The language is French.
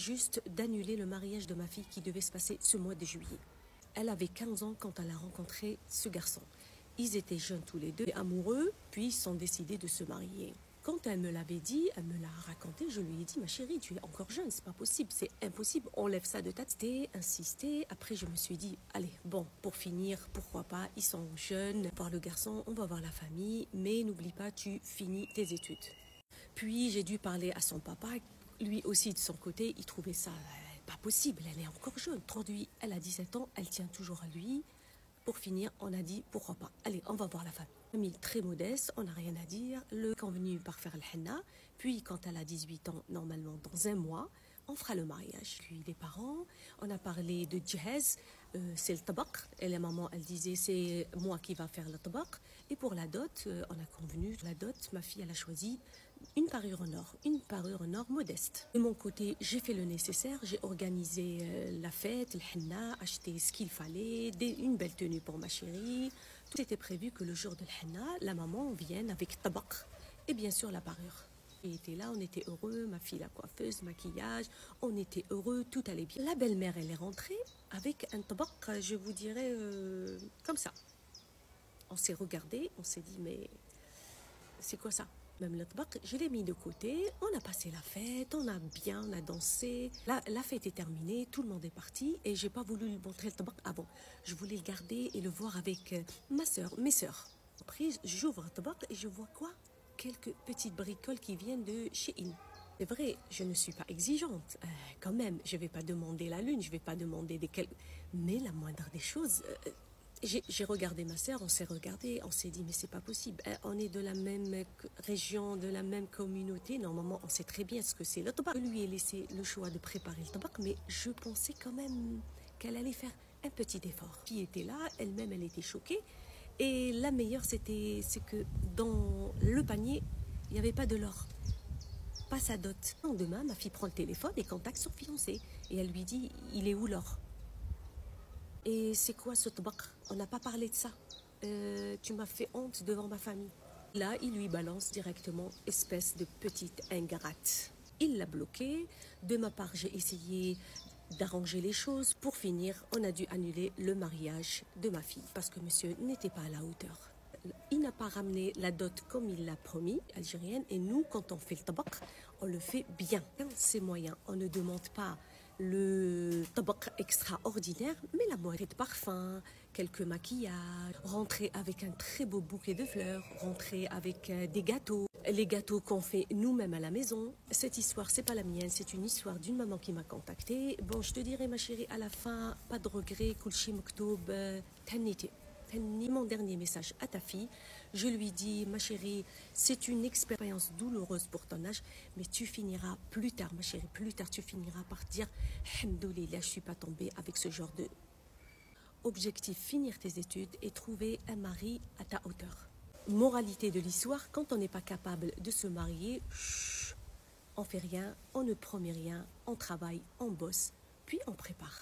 juste d'annuler le mariage de ma fille qui devait se passer ce mois de juillet. Elle avait 15 ans quand elle a rencontré ce garçon. Ils étaient jeunes tous les deux, amoureux, puis ils sont décidés de se marier. Quand elle me l'avait dit, elle me l'a raconté, je lui ai dit, ma chérie, tu es encore jeune, c'est pas possible, c'est impossible, enlève ça de ta tête. Insisté. Après, je me suis dit, allez, bon, pour finir, pourquoi pas, ils sont jeunes, on va voir le garçon, on va voir la famille, mais n'oublie pas, tu finis tes études. Puis, j'ai dû parler à son papa, lui aussi de son côté, il trouvait ça pas possible, elle est encore jeune, 38, elle a 17 ans, elle tient toujours à lui. Pour finir, on a dit, pourquoi pas, allez, on va voir la famille. Famille très modeste, on n'a rien à dire. Le convenu par faire le henna. Puis, quand elle a 18 ans, normalement, dans un mois, on fera le mariage. Puis, les parents, on a parlé de djihaz, c'est le tabak. Et la maman, elle disait, c'est moi qui va faire le tabak. Et pour la dot, on a convenu, la dot, ma fille, elle a choisi une parure en or modeste. De mon côté, j'ai fait le nécessaire, j'ai organisé la fête, le henna, acheté ce qu'il fallait, une belle tenue pour ma chérie. Tout était prévu que le jour de henna, la maman vienne avec tabak et bien sûr la parure. Elle était là, on était heureux, ma fille la coiffeuse, maquillage, on était heureux, tout allait bien. La belle-mère, elle est rentrée avec un tabak, je vous dirais, comme ça. On s'est regardé, on s'est dit, mais c'est quoi ça? Même le tabac, je l'ai mis de côté, on a passé la fête, on a dansé. La fête est terminée, tout le monde est parti et j'ai pas voulu lui montrer le tabac avant. Je voulais le garder et le voir avec mes sœurs. Après, j'ouvre le tabac et je vois quoi? Quelques petites bricoles qui viennent de Shein. C'est vrai, je ne suis pas exigeante. Quand même, je vais pas demander la lune, je vais pas demander mais la moindre des choses... J'ai regardé ma sœur, on s'est regardé, on s'est dit mais c'est pas possible. On est de la même région, de la même communauté. Normalement, on sait très bien ce que c'est le tabac. Je lui ai laissé le choix de préparer le tabac, mais je pensais quand même qu'elle allait faire un petit effort. La fille était là, elle-même, elle était choquée. Et la meilleure, c'est que dans le panier, il n'y avait pas de l'or. Pas sa dot. Le lendemain, ma fille prend le téléphone et contacte son fiancé. Et elle lui dit, il est où l'or? Et c'est quoi ce tabac? On n'a pas parlé de ça. Tu m'as fait honte devant ma famille. Là, il lui balance directement, espèce de petite ingrate. Il l'a bloqué. De ma part, j'ai essayé d'arranger les choses. Pour finir, on a dû annuler le mariage de ma fille parce que monsieur n'était pas à la hauteur. Il n'a pas ramené la dot comme il l'a promis, algérienne. Et nous, quand on fait le tabac, on le fait bien. C'est moyen. On ne demande pas le tabac extraordinaire, mais la moitié de parfum, quelques maquillages, rentrer avec un très beau bouquet de fleurs, rentrer avec des gâteaux, les gâteaux qu'on fait nous-mêmes à la maison. Cette histoire, c'est pas la mienne, c'est une histoire d'une maman qui m'a contactée. Bon, je te dirai ma chérie, à la fin, pas de regret, kulchi mektoub, tannité. Mon dernier message à ta fille, je lui dis, ma chérie, c'est une expérience douloureuse pour ton âge, mais tu finiras plus tard, ma chérie, plus tard, tu finiras par dire, Alhamdoulilah, je suis pas tombée avec ce genre de... Objectif, finir tes études et trouver un mari à ta hauteur. Moralité de l'histoire, quand on n'est pas capable de se marier, on fait rien, on ne promet rien, on travaille, on bosse, puis on prépare.